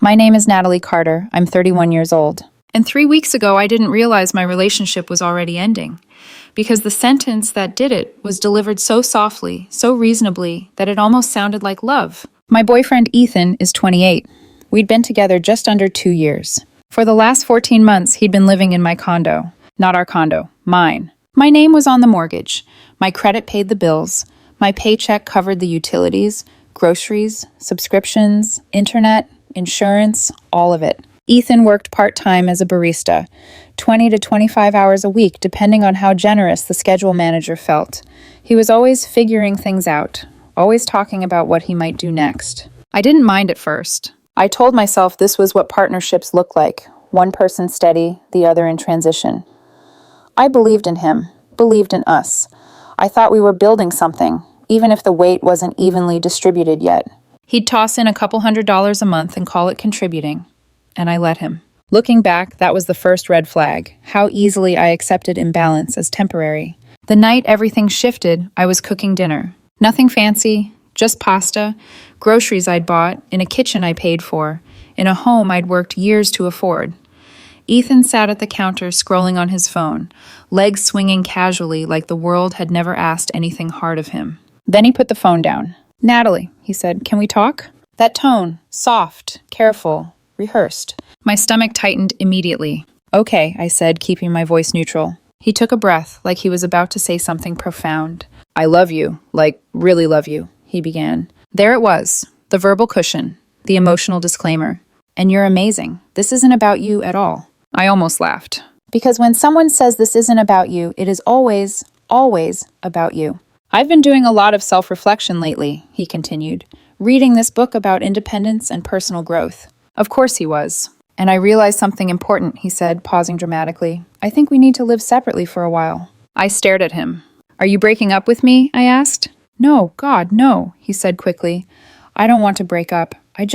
My name is Natalie Carter. I'm 31 years old. And 3 weeks ago, I didn't realize my relationship was already ending. Because the sentence that did it was delivered so softly, so reasonably, that it almost sounded like love. My boyfriend Ethan is 28. We'd been together just under 2 years. For the last 14 months, he'd been living in my condo. Not our condo, mine. My name was on the mortgage. My credit paid the bills. My paycheck covered the utilities, groceries, subscriptions, internet, insurance, all of it. Ethan worked part-time as a barista, 20 to 25 hours a week, depending on how generous the schedule manager felt. He was always figuring things out, always talking about what he might do next. I didn't mind at first. I told myself this was what partnerships look like, one person steady, the other in transition. I believed in him, believed in us. I thought we were building something, even if the weight wasn't evenly distributed yet. He'd toss in a couple $100s a month and call it contributing. And I let him. Looking back, that was the first red flag, how easily I accepted imbalance as temporary. The night everything shifted, I was cooking dinner. Nothing fancy, just pasta, groceries I'd bought, in a kitchen I paid for, in a home I'd worked years to afford. Ethan sat at the counter scrolling on his phone, legs swinging casually like the world had never asked anything hard of him. Then he put the phone down. "Natalie," he said, "can we talk?" That tone, soft, careful, rehearsed. My stomach tightened immediately. "Okay," I said, keeping my voice neutral. He took a breath, like he was about to say something profound. "I love you, like, really love you," he began. There it was, the verbal cushion, the emotional disclaimer. "And you're amazing. This isn't about you at all." I almost laughed. Because when someone says this isn't about you, it is always, always about you. "I've been doing a lot of self-reflection lately," he continued, "reading this book about independence and personal growth." Of course he was. "And I realized something important," he said, pausing dramatically. "I think we need to live separately for a while." I stared at him. "Are you breaking up with me?" I asked. "No, God, no," he said quickly. "I don't want to break up. I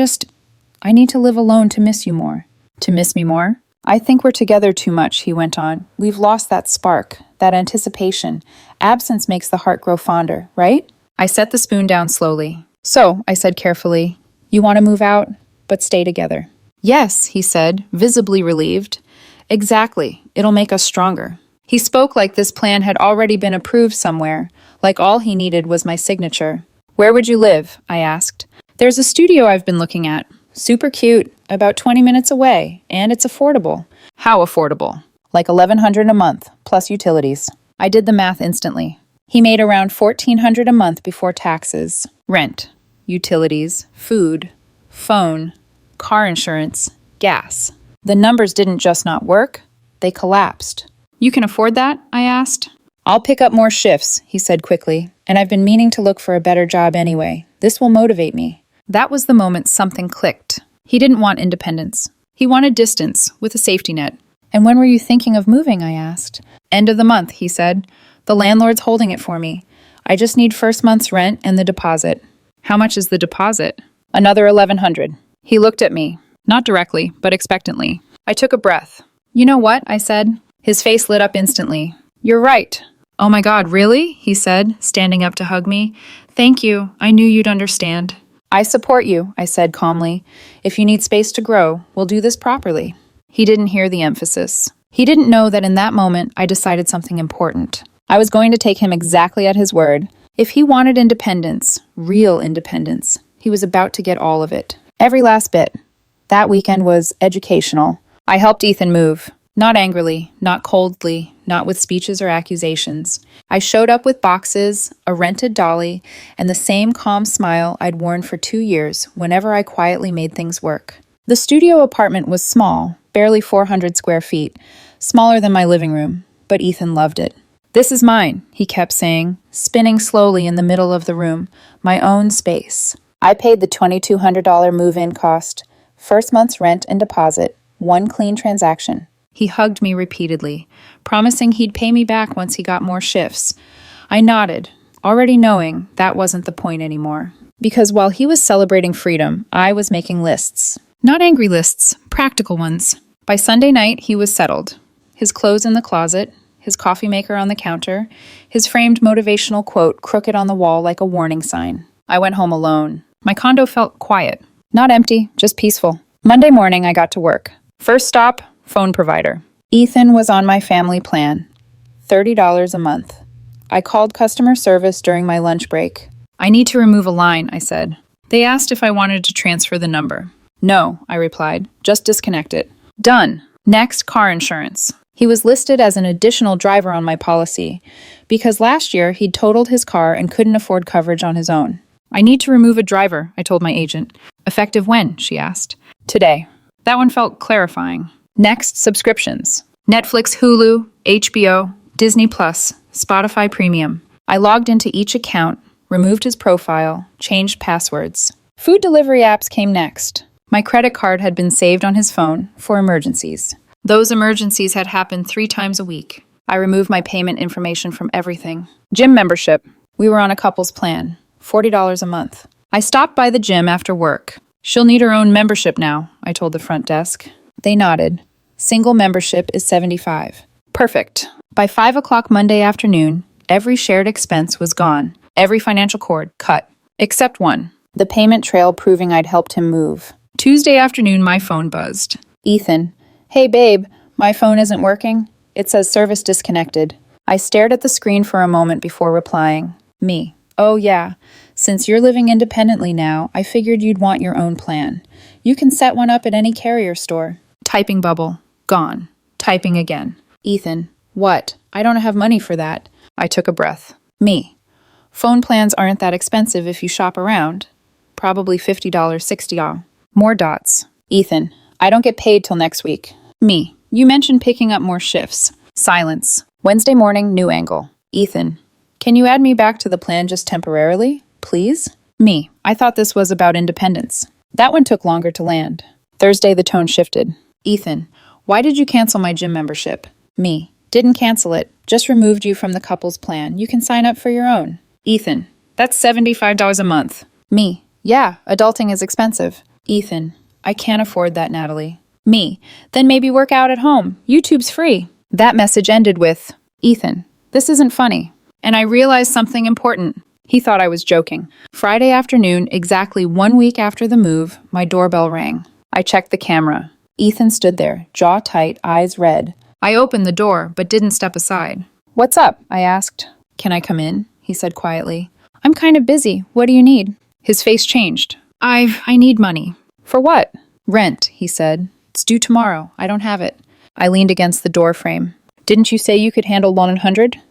need to live alone to miss you more." "To miss me more?" "I think we're together too much," he went on. "We've lost that spark, that anticipation. Absence makes the heart grow fonder, right?" I set the spoon down slowly. "So," I said carefully, "you want to move out, but stay together?" "Yes," he said, visibly relieved. "Exactly. It'll make us stronger." He spoke like this plan had already been approved somewhere, like all he needed was my signature. "Where would you live?" I asked. "There's a studio I've been looking at. Super cute, about 20 minutes away, and it's affordable." "How affordable?" "Like $1,100 a month, plus utilities." I did the math instantly. He made around $1,400 a month before taxes. Rent, utilities, food, phone, car insurance, gas. The numbers didn't just not work, they collapsed. "You can afford that?" I asked. "I'll pick up more shifts," he said quickly, "and I've been meaning to look for a better job anyway. This will motivate me." That was the moment something clicked. He didn't want independence. He wanted distance, with a safety net. "And when were you thinking of moving?" I asked. "End of the month," he said. "The landlord's holding it for me. I just need first month's rent and the deposit." "How much is the deposit?" "Another $1,100. He looked at me, not directly, but expectantly. I took a breath. "You know what?" I said. His face lit up instantly. "You're right." "Oh my God, really?" he said, standing up to hug me. "Thank you. I knew you'd understand." "I support you," I said calmly. "If you need space to grow, we'll do this properly." He didn't hear the emphasis. He didn't know that in that moment, I decided something important. I was going to take him exactly at his word. If he wanted independence, real independence, he was about to get all of it. Every last bit. That weekend was educational. I helped Ethan move. Not angrily, not coldly, not with speeches or accusations. I showed up with boxes, a rented dolly, and the same calm smile I'd worn for 2 years whenever I quietly made things work. The studio apartment was small, barely 400 square feet, smaller than my living room, but Ethan loved it. "This is mine," he kept saying, spinning slowly in the middle of the room, my own space. I paid the $2,200 move-in cost, first month's rent and deposit, one clean transaction. He hugged me repeatedly, promising he'd pay me back once he got more shifts. I nodded, already knowing that wasn't the point anymore. Because while he was celebrating freedom, I was making lists. Not angry lists, practical ones. By Sunday night, he was settled. His clothes in the closet, his coffee maker on the counter, his framed motivational quote crooked on the wall like a warning sign. I went home alone. My condo felt quiet. Not empty, just peaceful. Monday morning, I got to work. First stop, phone provider. Ethan was on my family plan. $30 a month. I called customer service during my lunch break. I need to remove a line, I said. They asked if I wanted to transfer the number. No, I replied. Just disconnect it. Done. Next, car insurance. He was listed as an additional driver on my policy because last year he'd totaled his car and couldn't afford coverage on his own. I need to remove a driver, I told my agent. Effective when? She asked. Today. That one felt clarifying. Next, subscriptions. Netflix, Hulu, HBO, Disney Plus, Spotify Premium. I logged into each account, removed his profile, changed passwords. Food delivery apps came next. My credit card had been saved on his phone for emergencies. Those emergencies had happened 3 times a week. I removed my payment information from everything. Gym membership. We were on a couple's plan. $40 a month. I stopped by the gym after work. She'll need her own membership now, I told the front desk. They nodded. Single membership is $75. Perfect. By 5 o'clock Monday afternoon, every shared expense was gone. Every financial cord cut. Except one. The payment trail proving I'd helped him move. Tuesday afternoon, my phone buzzed. Ethan. Hey babe, my phone isn't working. It says service disconnected. I stared at the screen for a moment before replying. Me. Oh yeah, since you're living independently now, I figured you'd want your own plan. You can set one up at any carrier store. Typing bubble. Gone. Typing again. Ethan. What? I don't have money for that. I took a breath. Me. Phone plans aren't that expensive if you shop around. Probably $50, $60. More dots. Ethan. I don't get paid till next week. Me. You mentioned picking up more shifts. Silence. Wednesday morning, new angle. Ethan. Can you add me back to the plan just temporarily, please? Me. I thought this was about independence. That one took longer to land. Thursday, the tone shifted. Ethan. Why did you cancel my gym membership? Me. Didn't cancel it. Just removed you from the couple's plan. You can sign up for your own. Ethan. That's $75 a month. Me. Yeah, adulting is expensive. Ethan. I can't afford that, Natalie. Me. Then maybe work out at home. YouTube's free. That message ended with, Ethan, this isn't funny. And I realized something important. He thought I was joking. Friday afternoon, exactly 1 week after the move, my doorbell rang. I checked the camera. Ethan stood there, jaw tight, eyes red. I opened the door, but didn't step aside. What's up? I asked. Can I come in? He said quietly. I'm kind of busy. What do you need? His face changed. I need money. For what? Rent, he said. It's due tomorrow. I don't have it. I leaned against the door frame. Didn't you say you could handle 100?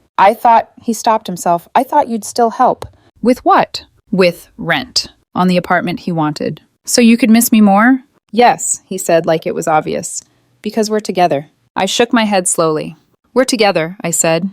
He stopped himself. I thought you'd still help. With what? With rent. On the apartment he wanted. So you could miss me more? Yes, he said like it was obvious. Because we're together. I shook my head slowly. We're together, I said.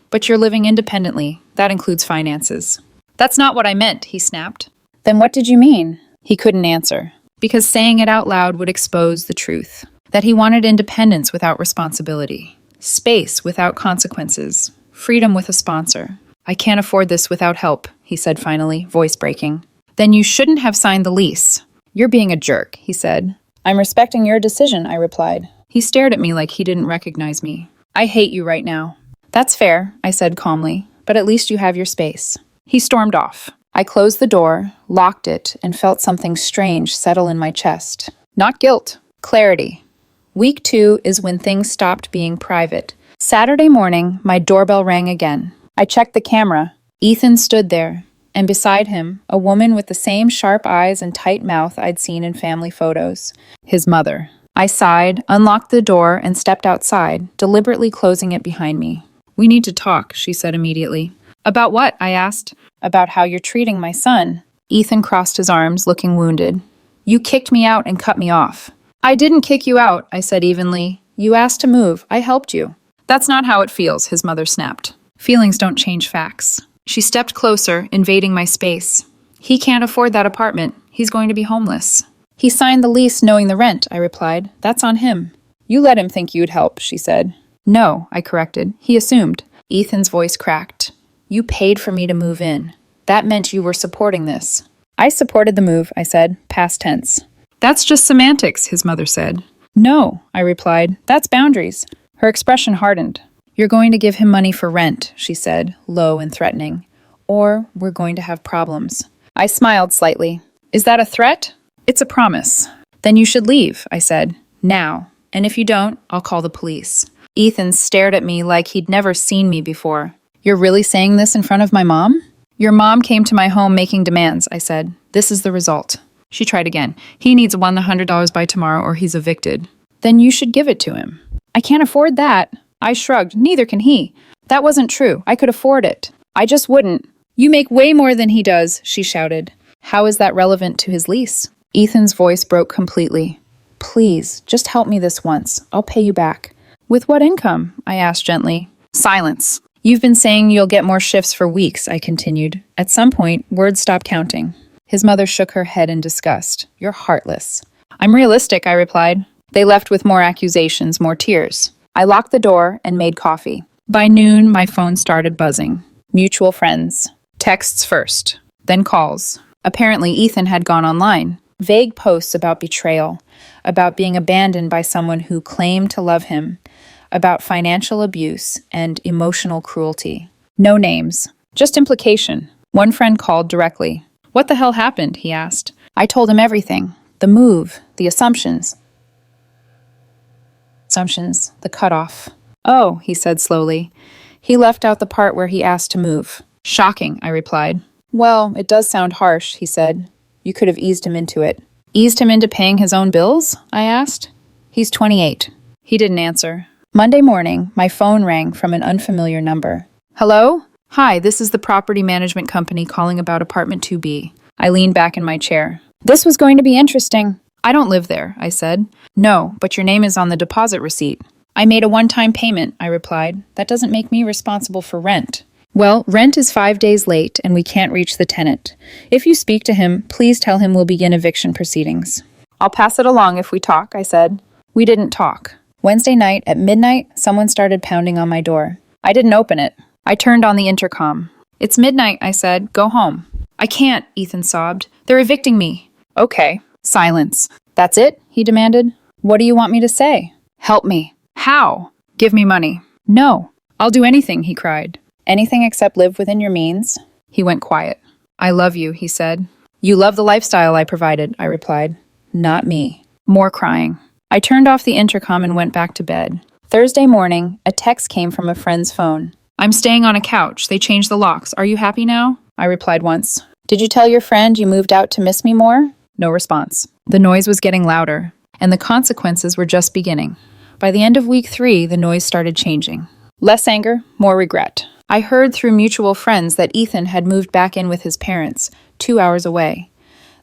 But you're living independently. That includes finances. That's not what I meant, he snapped. Then what did you mean? He couldn't answer. Because saying it out loud would expose the truth. That he wanted independence without responsibility. Space without consequences. Freedom with a sponsor. I can't afford this without help, he said finally, voice breaking. Then you shouldn't have signed the lease. You're being a jerk, he said. I'm respecting your decision, I replied. He stared at me like he didn't recognize me. I hate you right now. That's fair, I said calmly, but at least you have your space. He stormed off. I closed the door, locked it, and felt something strange settle in my chest. Not guilt, clarity. Week 2 is when things stopped being private. Saturday morning, my doorbell rang again. I checked the camera. Ethan stood there, and beside him, a woman with the same sharp eyes and tight mouth I'd seen in family photos. His mother. I sighed, unlocked the door, and stepped outside, deliberately closing it behind me. We need to talk, she said immediately. About what? I asked. About how you're treating my son. Ethan crossed his arms, looking wounded. You kicked me out and cut me off. I didn't kick you out, I said evenly. You asked to move. I helped you. That's not how it feels, his mother snapped. Feelings don't change facts. She stepped closer, invading my space. He can't afford that apartment. He's going to be homeless. He signed the lease knowing the rent, I replied. That's on him. You let him think you'd help, she said. No, I corrected. He assumed. Ethan's voice cracked. You paid for me to move in. That meant you were supporting this. I supported the move, I said, past tense. That's just semantics, his mother said. No, I replied. That's boundaries. Her expression hardened. You're going to give him money for rent, she said, low and threatening. Or we're going to have problems. I smiled slightly. Is that a threat? It's a promise. Then you should leave, I said. Now. And if you don't, I'll call the police. Ethan stared at me like he'd never seen me before. You're really saying this in front of my mom? Your mom came to my home making demands, I said. This is the result. She tried again. He needs $100 by tomorrow or he's evicted. Then you should give it to him. I can't afford that. I shrugged. Neither can he. That wasn't true. I could afford it. I just wouldn't. You make way more than he does, she shouted. How is that relevant to his lease? Ethan's voice broke completely. Please, just help me this once. I'll pay you back. With what income? I asked gently. Silence. You've been saying you'll get more shifts for weeks, I continued. At some point, words stopped counting. His mother shook her head in disgust. You're heartless. I'm realistic, I replied. They left with more accusations, more tears. I locked the door and made coffee. By noon, my phone started buzzing. Mutual friends. Texts first, then calls. Apparently, Ethan had gone online. Vague posts about betrayal, about being abandoned by someone who claimed to love him, about financial abuse and emotional cruelty. No names, just implication. One friend called directly. What the hell happened? He asked. I told him everything. The move, the assumptions, the cutoff. Oh, he said slowly. He left out the part where he asked to move. Shocking, I replied. Well, it does sound harsh, he said. You could have eased him into it. Eased him into paying his own bills? I asked. He's 28. He didn't answer. Monday morning, my phone rang from an unfamiliar number. Hello? Hi, this is the property management company calling about apartment 2B. I leaned back in my chair. This was going to be interesting. I don't live there, I said. No, but your name is on the deposit receipt. I made a one-time payment, I replied. That doesn't make me responsible for rent. Well, rent is 5 days late and we can't reach the tenant. If you speak to him, please tell him we'll begin eviction proceedings. I'll pass it along if we talk, I said. We didn't talk. Wednesday night at midnight, someone started pounding on my door. I didn't open it. I turned on the intercom. It's midnight, I said. Go home. I can't, Ethan sobbed. They're evicting me. Okay. Silence. That's it? He demanded. What do you want me to say? Help me. How? Give me money. No. I'll do anything, he cried. Anything except live within your means? He went quiet. I love you, he said. You love the lifestyle I provided, I replied. Not me. More crying. I turned off the intercom and went back to bed. Thursday morning, a text came from a friend's phone. I'm staying on a couch. They changed the locks. Are you happy now? I replied once. Did you tell your friend you moved out to miss me more? No response. The noise was getting louder, and the consequences were just beginning. By the end of week 3, the noise started changing. Less anger, more regret. I heard through mutual friends that Ethan had moved back in with his parents, 2 hours away.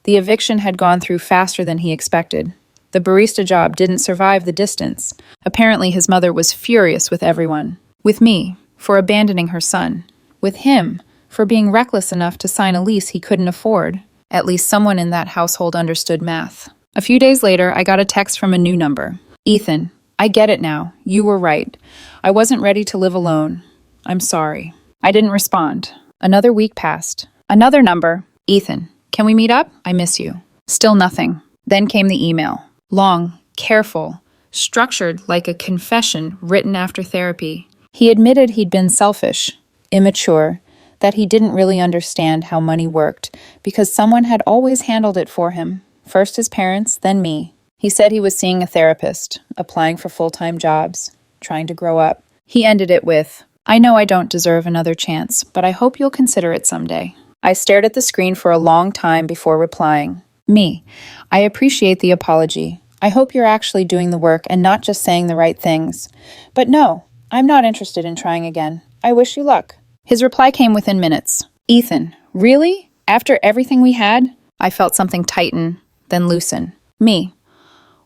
The eviction had gone through faster than he expected. The barista job didn't survive the distance. Apparently his mother was furious with everyone. With me, for abandoning her son. With him, for being reckless enough to sign a lease he couldn't afford. At least someone in that household understood math. A few days later, I got a text from a new number. Ethan, I get it now. You were right. I wasn't ready to live alone. I'm sorry. I didn't respond. Another week passed. Another number. Ethan, can we meet up? I miss you. Still nothing. Then came the email. Long, careful, structured like a confession written after therapy. He admitted he'd been selfish, immature, that he didn't really understand how money worked because someone had always handled it for him. First his parents, then me. He said he was seeing a therapist, applying for full-time jobs, trying to grow up. He ended it with, I know I don't deserve another chance, but I hope you'll consider it someday. I stared at the screen for a long time before replying. Me. I appreciate the apology. I hope you're actually doing the work and not just saying the right things. But no, I'm not interested in trying again. I wish you luck. His reply came within minutes. Ethan, really? After everything we had? I felt something tighten, then loosen. Me.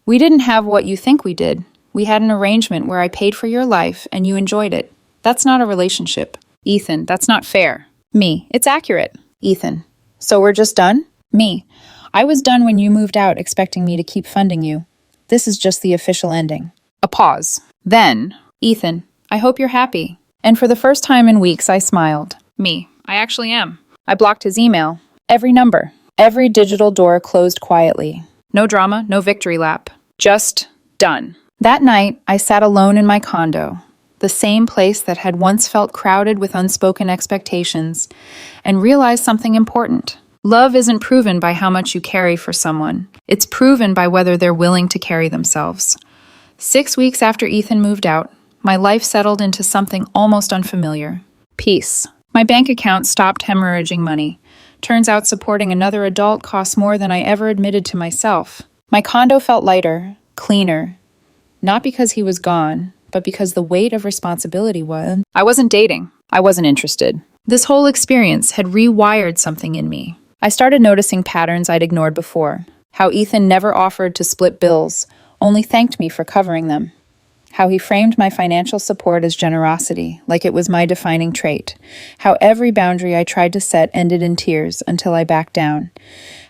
We didn't have what you think we did. We had an arrangement where I paid for your life and you enjoyed it. That's not a relationship. Ethan, that's not fair. Me. It's accurate. Ethan. So we're just done? Me. I was done when you moved out expecting me to keep funding you. This is just the official ending. A pause. Then, Ethan, I hope you're happy. And for the first time in weeks, I smiled. Me. I actually am. I blocked his email. Every number. Every digital door closed quietly. No drama, no victory lap. Just done. That night, I sat alone in my condo, the same place that had once felt crowded with unspoken expectations, and realized something important. Love isn't proven by how much you carry for someone. It's proven by whether they're willing to carry themselves. 6 weeks after Ethan moved out, my life settled into something almost unfamiliar. Peace. My bank account stopped hemorrhaging money. Turns out supporting another adult costs more than I ever admitted to myself. My condo felt lighter, cleaner. Not because he was gone, but because the weight of responsibility was. I wasn't dating. I wasn't interested. This whole experience had rewired something in me. I started noticing patterns I'd ignored before. How Ethan never offered to split bills, only thanked me for covering them. How he framed my financial support as generosity, like it was my defining trait. How every boundary I tried to set ended in tears until I backed down.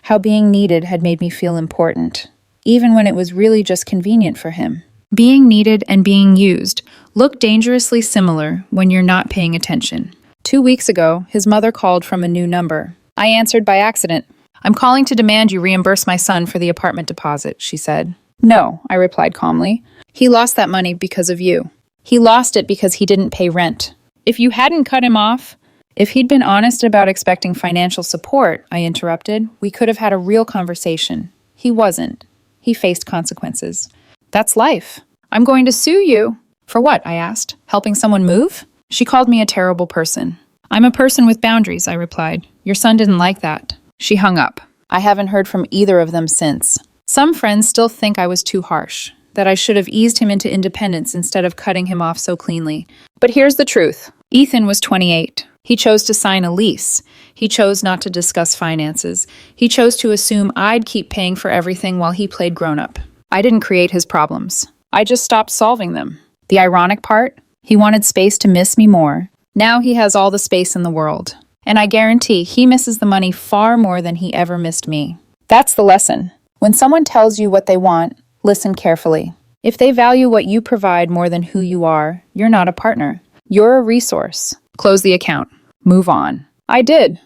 How being needed had made me feel important, even when it was really just convenient for him. Being needed and being used look dangerously similar when you're not paying attention. 2 weeks ago, his mother called from a new number. I answered by accident. "I'm calling to demand you reimburse my son for the apartment deposit," she said. "No," I replied calmly. "He lost that money because of you. He lost it because he didn't pay rent. If you hadn't cut him off, if he'd been honest about expecting financial support," I interrupted, "we could have had a real conversation. He wasn't. He faced consequences. That's life. I'm going to sue you." "For what?" I asked. "Helping someone move?" She called me a terrible person. "I'm a person with boundaries," I replied. "Your son didn't like that." She hung up. I haven't heard from either of them since. Some friends still think I was too harsh, that I should have eased him into independence instead of cutting him off so cleanly. But here's the truth. Ethan was 28. He chose to sign a lease. He chose not to discuss finances. He chose to assume I'd keep paying for everything while he played grown-up. I didn't create his problems. I just stopped solving them. The ironic part? He wanted space to miss me more. Now he has all the space in the world. And I guarantee he misses the money far more than he ever missed me. That's the lesson. When someone tells you what they want, listen carefully. If they value what you provide more than who you are, you're not a partner. You're a resource. Close the account. Move on. I did.